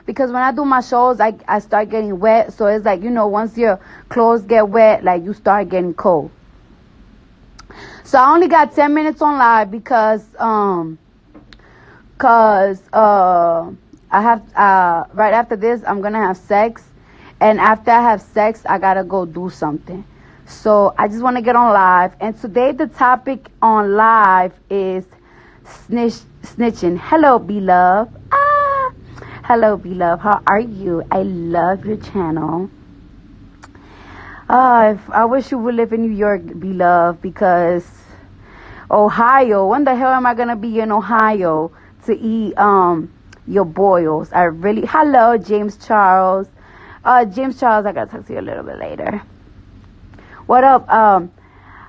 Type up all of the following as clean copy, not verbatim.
because when I do my shows, I start getting wet. So it's like, once your clothes get wet, like you start getting cold. So I only got 10 minutes on live because I have right after this I'm gonna have sex, and after I have sex I gotta go do something. So I just want to get on live, and today the topic on live is snitching. Hello, beloved. Hello, beloved. How are you? I love your channel. I wish you would live in New York, beloved, because Ohio. When the hell am I gonna be in Ohio to eat your boils? Hello, James Charles. James Charles, I gotta talk to you a little bit later. What up,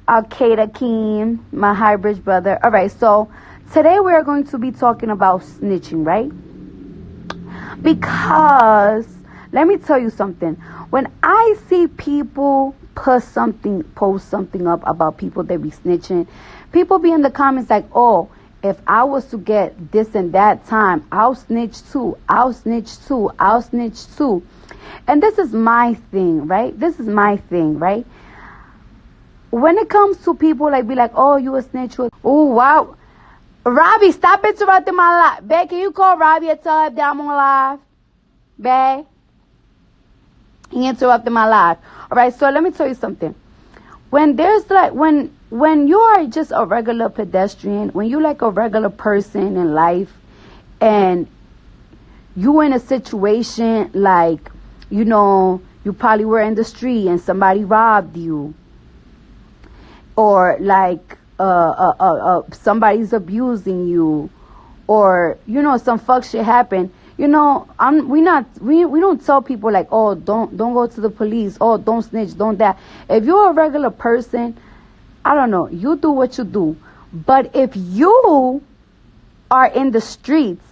Al-Qaeda Keem, my hybrid brother. All right, so today we are going to be talking about snitching, right? Because let me tell you something. When I see people post something up about people that be snitching, people be in the comments like, oh, if I was to get this and that time, I'll snitch too. I'll snitch too. I'll snitch too. And this is my thing, right? This is my thing, right? When it comes to people like be like, oh, you a snitch. Oh, wow. Robbie, stop interrupting my live. Babe, can you call Robbie and tell him that I'm on live? Babe? He interrupted my live. All right, so let me tell you something. When there's like, when you are just a regular pedestrian, when you like a regular person in life, and you in a situation like, you probably were in the street and somebody robbed you, or like somebody's abusing you, or some fuck shit happened. We don't tell people like, oh, don't go to the police, oh, don't snitch, don't that. If you're a regular person, I don't know, you do what you do. But if you are in the streets,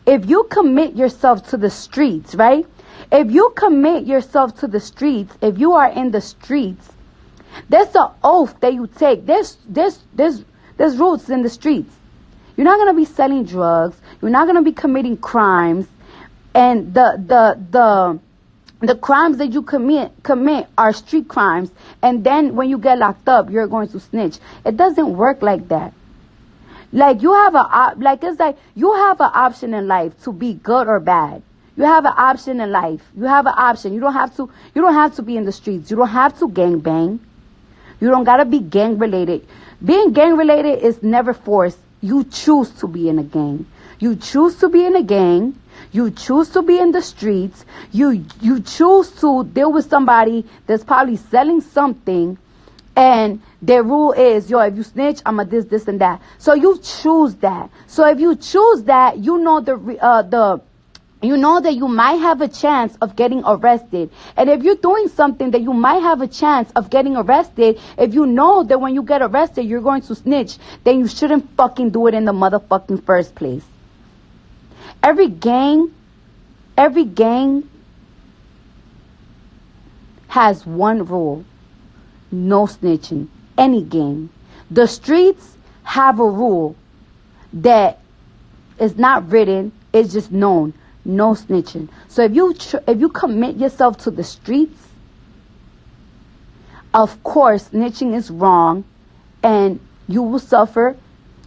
if you commit yourself to the streets, right? If you commit yourself to the streets, if you are in the streets, there's an oath that you take. There's rules in the streets. You're not gonna be selling drugs. You're not gonna be committing crimes, and the crimes that you commit are street crimes. And then when you get locked up, you're going to snitch. It doesn't work like that. Like it's like you have an option in life to be good or bad. You have an option in life. You have an option. You don't have to be in the streets. You don't have to gang bang. You don't gotta be gang related. Being gang related is never forced. You choose to be in a gang. You choose to be in a gang. You choose to be in the streets. You choose to deal with somebody that's probably selling something, and their rule is, if you snitch, I'm a this, and that. So you choose that. So if you choose that, you know that you might have a chance of getting arrested. And if you're doing something that you might have a chance of getting arrested, if you know that when you get arrested, you're going to snitch, then you shouldn't fucking do it in the motherfucking first place. Every gang has one rule. No snitching. Any gang. The streets have a rule that is not written, it's just known. No snitching. So if you commit yourself to the streets, of course snitching is wrong, and you will suffer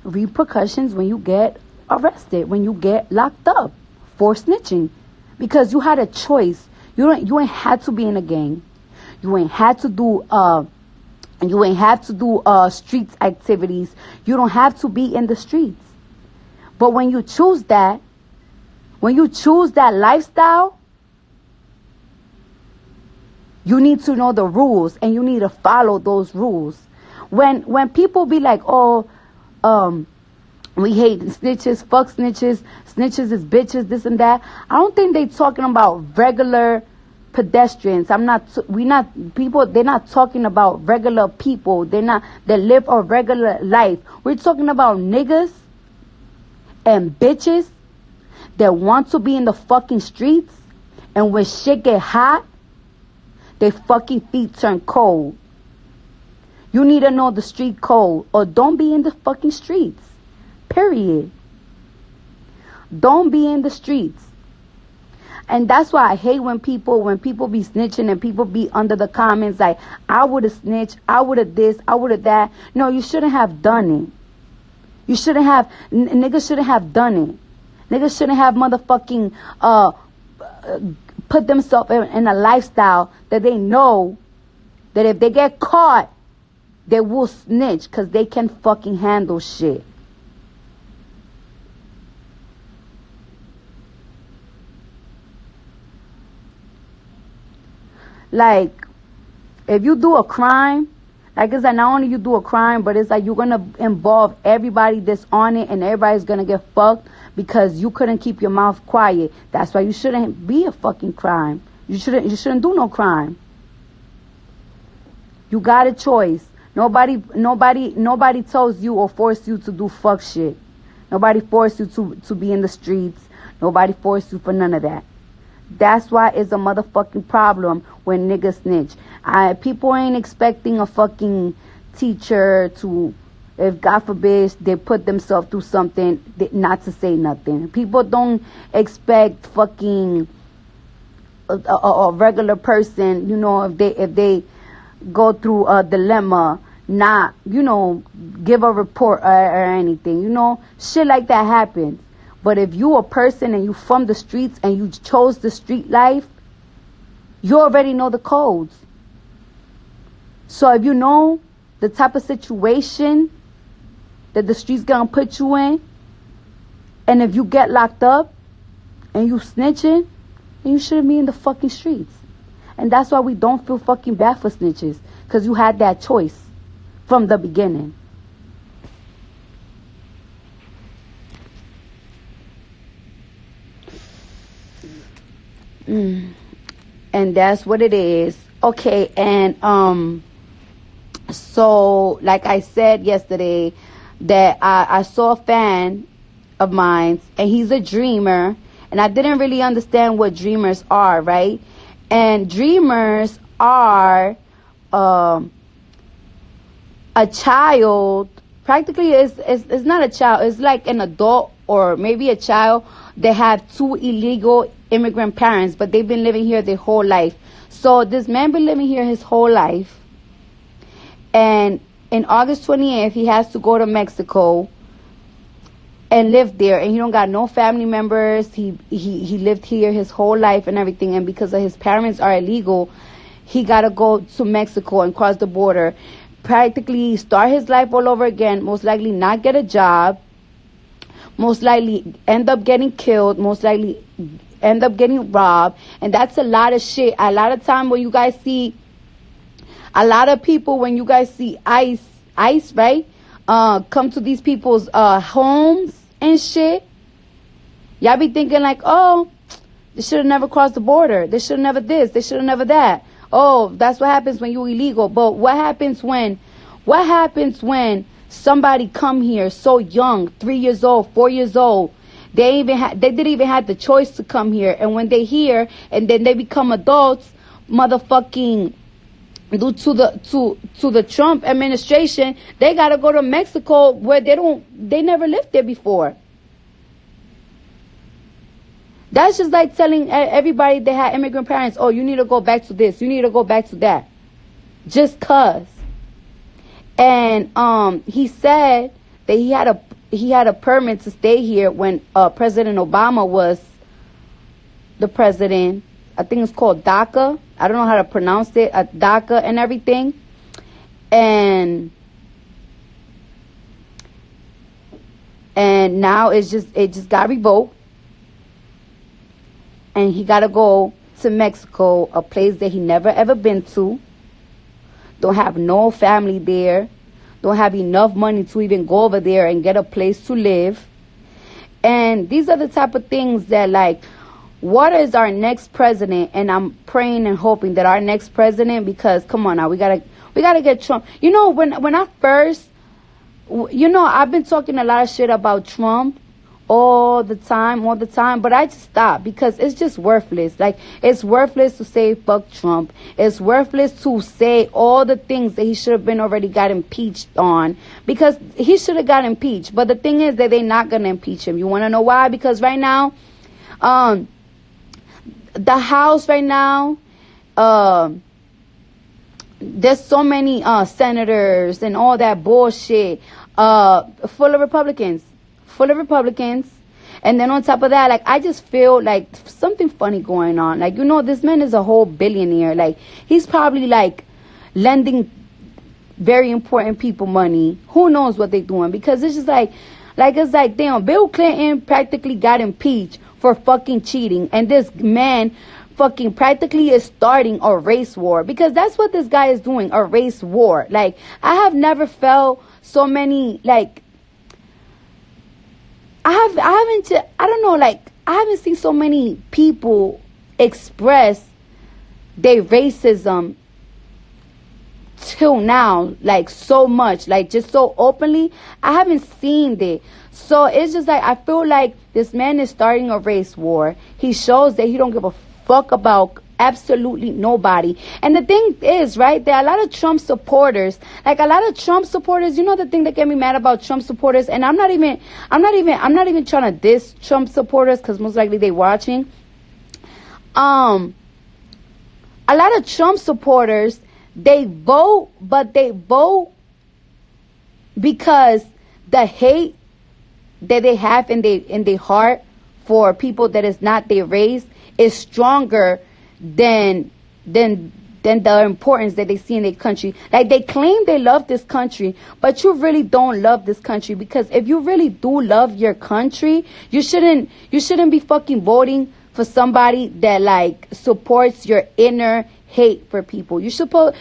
repercussions when you get arrested, when you get locked up for snitching, because you had a choice. You ain't had to be in a gang. You ain't had to do street activities. You don't have to be in the streets. But when you choose that lifestyle, you need to know the rules, and you need to follow those rules. When people be like, oh, we hate snitches, fuck snitches, snitches is bitches, this and that, I don't think they talking about regular pedestrians. They're not talking about regular people. That live a regular life. We're talking about niggas and bitches that want to be in the fucking streets, and when shit get hot, their fucking feet turn cold. You need to know the street code, or don't be in the fucking streets. Period. Don't be in the streets. And that's why I hate when people be snitching and people be under the comments like, I would have snitched, I would have this, I would have that. No, you shouldn't have done it. You shouldn't have, niggas shouldn't have done it. Niggas shouldn't have motherfucking put themselves in a lifestyle that they know that if they get caught, they will snitch because they can fucking handle shit. Like, if you do a crime, like it's like not only you do a crime, but it's like you're going to involve everybody that's on it and everybody's going to get fucked because you couldn't keep your mouth quiet. That's why you shouldn't be a fucking crime. You shouldn't do no crime. You got a choice. Nobody tells you or force you to do fuck shit. Nobody forced you to be in the streets. Nobody forced you for none of that. That's why it's a motherfucking problem when niggas snitch. People ain't expecting a fucking teacher to, if God forbid they put themselves through something, not to say nothing. People don't expect fucking a regular person, you know, if they go through a dilemma, not, you know, give a report or anything, you know, shit like that happens. But if you a person and you from the streets and you chose the street life, you already know the codes. So if you know the type of situation that the streets gonna put you in, and if you get locked up and you snitching, then you shouldn't be in the fucking streets. And that's why we don't feel fucking bad for snitches, because you had that choice from the beginning. And that's what it is. Okay, and so like I said yesterday, that I saw a fan of mine, and he's a dreamer, and I didn't really understand what dreamers are, right? And dreamers are a child. Practically, it's not a child. It's like an adult or maybe a child that have two illegal immigrant parents, but they've been living here their whole life. So this man been living here his whole life, and in August 28th he has to go to Mexico and live there, and he don't got no family members. He lived here his whole life and everything, and because of his parents are illegal, he gotta go to Mexico and cross the border, practically start his life all over again, most likely not get a job, most likely end up getting killed, most likely end up getting robbed. And that's a lot of shit. A lot of time when you guys see a lot of people, when you guys see ICE, right, come to these people's homes and shit, y'all be thinking like, oh, they should have never crossed the border, they should have never this, they should have never that. Oh, that's what happens when you're illegal. But what happens when somebody come here so young, 3 years old, 4 years old? They didn't even have the choice to come here. And when they here and then they become adults, motherfucking due to the Trump administration, they gotta go to Mexico where they never lived there before. That's just like telling everybody they had immigrant parents, oh, you need to go back to this, you need to go back to that, just cause. And he said that he had a permit to stay here when President Obama was the president. I think it's called DACA. I don't know how to pronounce it, DACA and everything. And now it just got revoked. And he got to go to Mexico, a place that he never ever been to. Don't have no family there. Don't have enough money to even go over there and get a place to live. And these are the type of things that, like, what is our next president? And I'm praying and hoping that our next president, because come on now, we gotta get Trump. You know, when I first, you know, I've been talking a lot of shit about Trump all the time, but I just stopped because it's just worthless. Like, it's worthless to say fuck Trump. It's worthless to say all the things that he should have been already got impeached on, because he should have got impeached. But the thing is that they're not gonna impeach him. You want to know why? Because right now, the House right now, there's so many senators and all that bullshit, full of Republicans. And then on top of that, like, I just feel like something funny going on. Like, this man is a whole billionaire. Like, he's probably like lending very important people money. Who knows what they're doing? Because it's just like it's like, damn, Bill Clinton practically got impeached for fucking cheating, and this man fucking practically is starting a race war, because that's what this guy is doing, a race war. Like, I have never felt so many, like, I haven't seen so many people express their racism till now, like, so much, like, just so openly. I haven't seen it. So it's just like, I feel like this man is starting a race war. He shows that he don't give a fuck about absolutely nobody. And the thing is, right, there are a lot of Trump supporters. Like, a lot of Trump supporters, the thing that get me mad about Trump supporters, and I'm not even trying to diss Trump supporters, because most likely they watching. A lot of Trump supporters, they vote because the hate that they have in their heart for people that is not their race is stronger than the importance that they see in their country. Like, they claim they love this country, but you really don't love this country. Because if you really do love your country, you shouldn't be fucking voting for somebody that, like, supports your inner hate for people. You're supposed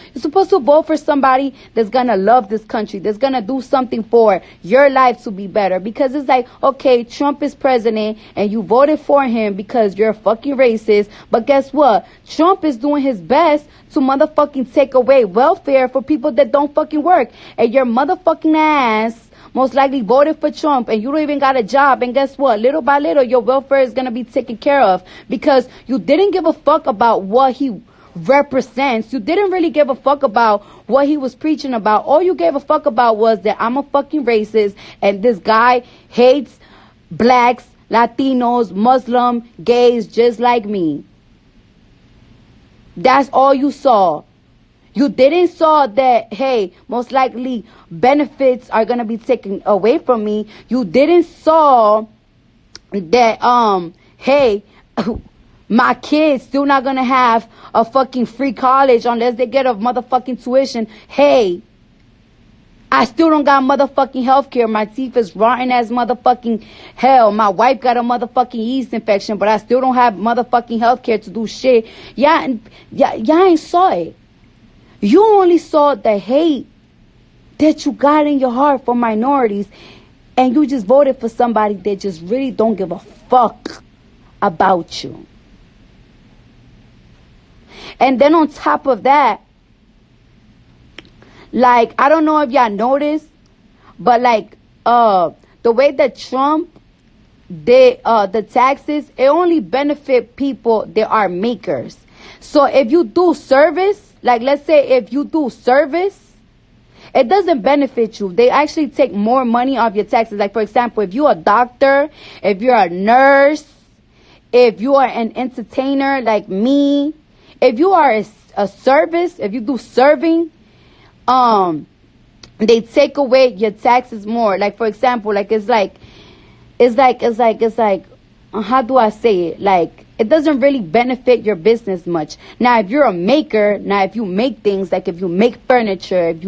to vote for somebody that's gonna love this country, that's gonna do something for your life to be better. Because it's like, okay, Trump is president and you voted for him because you're a fucking racist, but guess what? Trump is doing his best to motherfucking take away welfare for people that don't fucking work, and your motherfucking ass most likely voted for Trump and you don't even got a job. And guess what? Little by little, your welfare is going to be taken care of, because you didn't give a fuck about what he represents. You didn't really give a fuck about what he was preaching about. All you gave a fuck about was that I'm a fucking racist and this guy hates blacks, Latinos, Muslim, gays, just like me. That's all you saw. You didn't saw that, hey, most likely benefits are going to be taken away from me. You didn't saw that, hey, my kids still not going to have a fucking free college unless they get a motherfucking tuition. Hey, I still don't got motherfucking health care. My teeth is rotten as motherfucking hell. My wife got a motherfucking yeast infection, but I still don't have motherfucking health care to do shit. Y'all ain't saw it. You only saw the hate that you got in your heart for minorities, and you just voted for somebody that just really don't give a fuck about you. And then on top of that, like, I don't know if y'all noticed, but like, the way that Trump did the taxes, it only benefit people that are makers. So if you do service, like, let's say if you do service, it doesn't benefit you. They actually take more money off your taxes. Like, for example, if you're a doctor, if you're a nurse, if you are an entertainer like me, if you are a service, if you do serving, they take away your taxes more. Like, for example, like, it's like, how do I say it? Like, it doesn't really benefit your business much. Now, if you're a maker, if you make things, like if you make furniture, if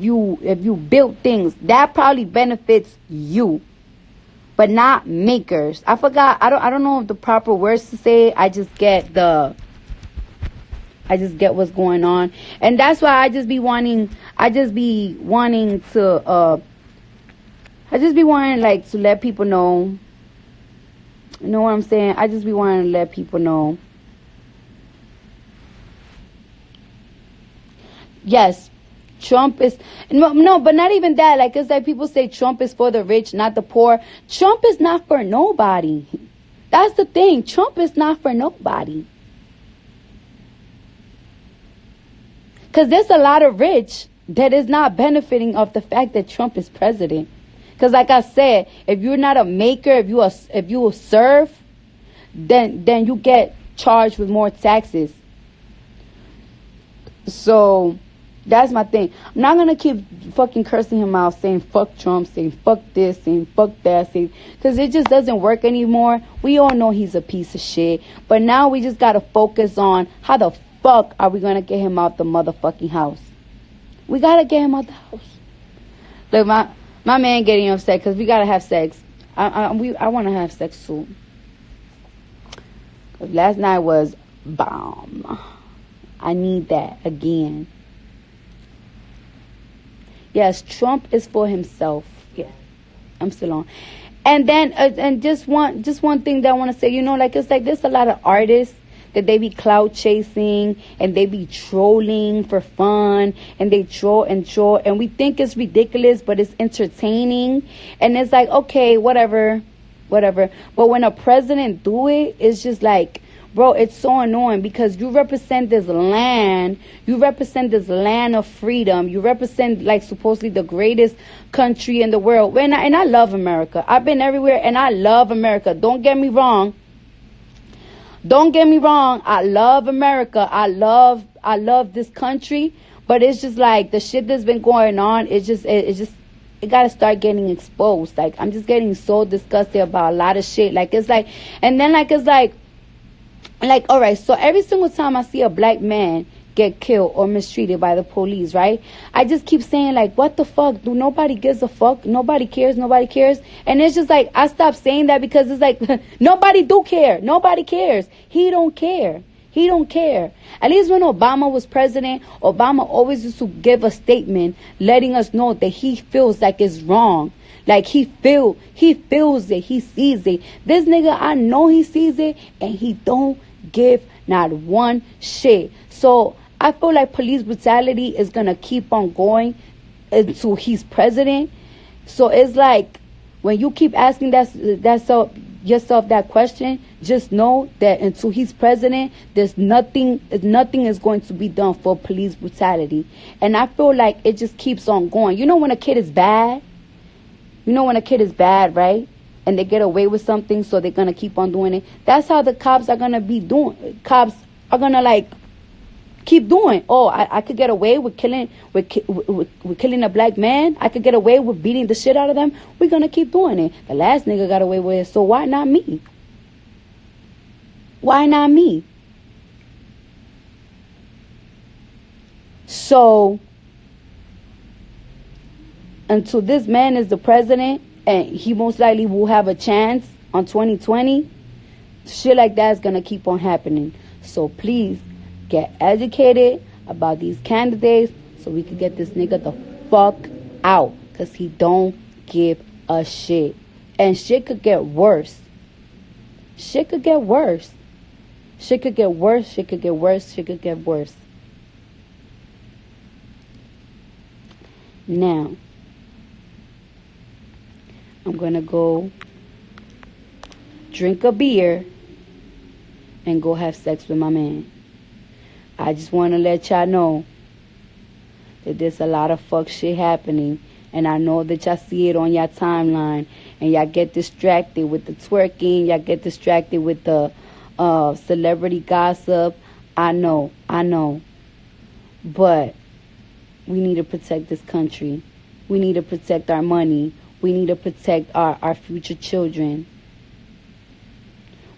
you build things, that probably benefits you, but not makers. I forgot. I don't know the proper words to say. I just get what's going on, and that's why I just be wanting like to let people know. You know what I'm saying? I just be wanting to let people know. Yes, Trump is no, but not even that. Like, it's like people say Trump is for the rich, not the poor. Trump is not for nobody. That's the thing. Trump is not for nobody. Because there's a lot of rich that is not benefiting of the fact that Trump is president. Because like I said, if you're not a maker, if you serve, then you get charged with more taxes. So that's my thing. I'm not gonna keep fucking cursing him out, saying fuck Trump, saying fuck this, saying fuck that, saying, because it just doesn't work anymore. We all know he's a piece of shit, but now we just gotta focus on how the fuck are we gonna get him out the motherfucking house. We gotta get him out the house. Look, my man getting upset because we gotta have sex. I want to have sex soon. Last night was bomb. I need that again. Yes, Trump is for himself. Yeah, I'm still on. And then, and just one thing that I want to say. You know, like it's like there's a lot of artists that they be clout chasing and they be trolling for fun and they troll, and we think it's ridiculous, but it's entertaining, and it's like, okay, whatever. But when a president do it, it's just like, bro, it's so annoying because you represent this land. You represent this land of freedom. You represent, like, supposedly the greatest country in the world. And I love America. I've been everywhere and I love America. Don't get me wrong. I love America. I love this country. But it's just like the shit that's been going on. It got to start getting exposed. Like, I'm just getting so disgusted about a lot of shit. Like, it's like, and then like, it's like, all right, so every single time I see a black man get killed or mistreated by the police, right? I just keep saying, like, what the fuck? Nobody gives a fuck. Nobody cares. And it's just like, I stopped saying that because it's like, nobody do care. Nobody cares. He don't care. At least when Obama was president, Obama always used to give a statement letting us know that he feels like it's wrong. Like he feels it. He sees it. This nigga, I know he sees it and he don't give not one shit. So I feel like police brutality is going to keep on going until he's president. So it's like, when you keep asking yourself that question, just know that until he's president, there's nothing is going to be done for police brutality. And I feel like it just keeps on going. You know when a kid is bad? Right? And they get away with something, so they're going to keep on doing it. That's how the cops are going to be doing. Cops are going to, like, keep doing. Oh, I could get away with killing a black man. I could get away with beating the shit out of them. We're going to keep doing it. The last nigga got away with it, so why not me? So, until this man is the president, and he most likely will have a chance on 2020, shit like that is going to keep on happening. So please, get educated about these candidates so we could get this nigga the fuck out, because he don't give a shit. And shit could get worse. Now, I'm going to go drink a beer and go have sex with my man. I just want to let y'all know that there's a lot of fuck shit happening. And I know that y'all see it on your timeline. And y'all get distracted with the twerking. Y'all get distracted with the celebrity gossip. I know. But we need to protect this country. We need to protect our money. We need to protect our future children.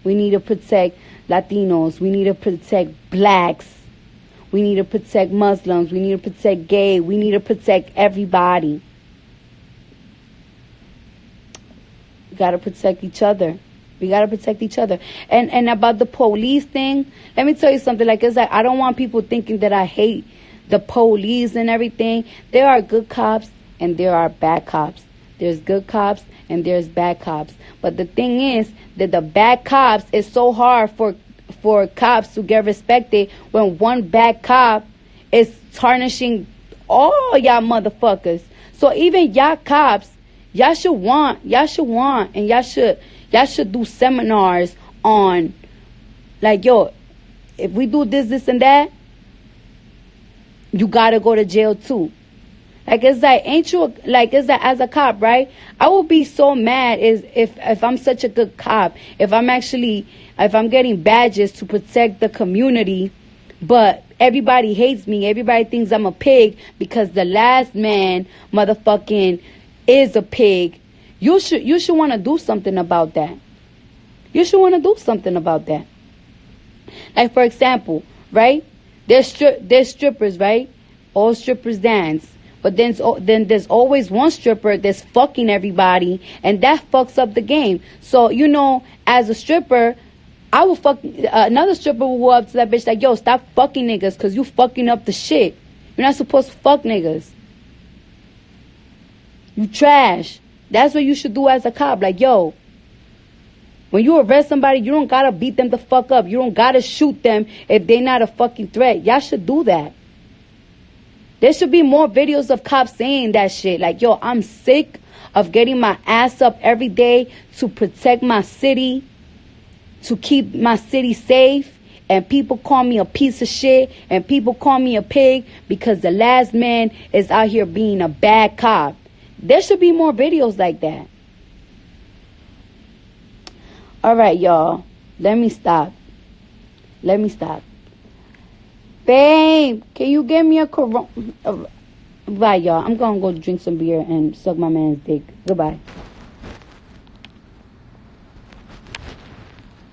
We need to protect Latinos. We need to protect blacks. We need to protect Muslims. We need to protect gay. We need to protect everybody. We got to protect each other. And about the police thing, let me tell you something. Like, it's like, I don't want people thinking that I hate the police and everything. There are good cops and there are bad cops. There's good cops and there's bad cops. But the thing is that the bad cops, is so hard for cops to get respected when one bad cop is tarnishing all y'all motherfuckers. So even y'all cops, y'all should want, and y'all should do seminars on, like, yo, if we do this and that, you gotta go to jail too. Like, it's like, ain't you, like, it's like, as a cop, right? I will be so mad if I'm such a good cop, if I'm getting badges to protect the community, but everybody hates me, everybody thinks I'm a pig because the last man motherfucking is a pig. You should want to do something about that. You should want to do something about that. Like, for example, right? There's strippers, right? All strippers dance. But then there's always one stripper that's fucking everybody, and that fucks up the game. So, you know, as a stripper, I will fuck, another stripper will go up to that bitch like, yo, stop fucking niggas, because you fucking up the shit. You're not supposed to fuck niggas. You trash. That's what you should do as a cop. Like, yo, when you arrest somebody, you don't gotta beat them the fuck up. You don't gotta shoot them if they're not a fucking threat. Y'all should do that. There should be more videos of cops saying that shit. Like, yo, I'm sick of getting my ass up every day to protect my city, to keep my city safe. And people call me a piece of shit. And people call me a pig because the last man is out here being a bad cop. There should be more videos like that. All right, y'all. Let me stop. Babe, can you get me a Corona? Bye, y'all. I'm going to go drink some beer and suck my man's dick. Goodbye.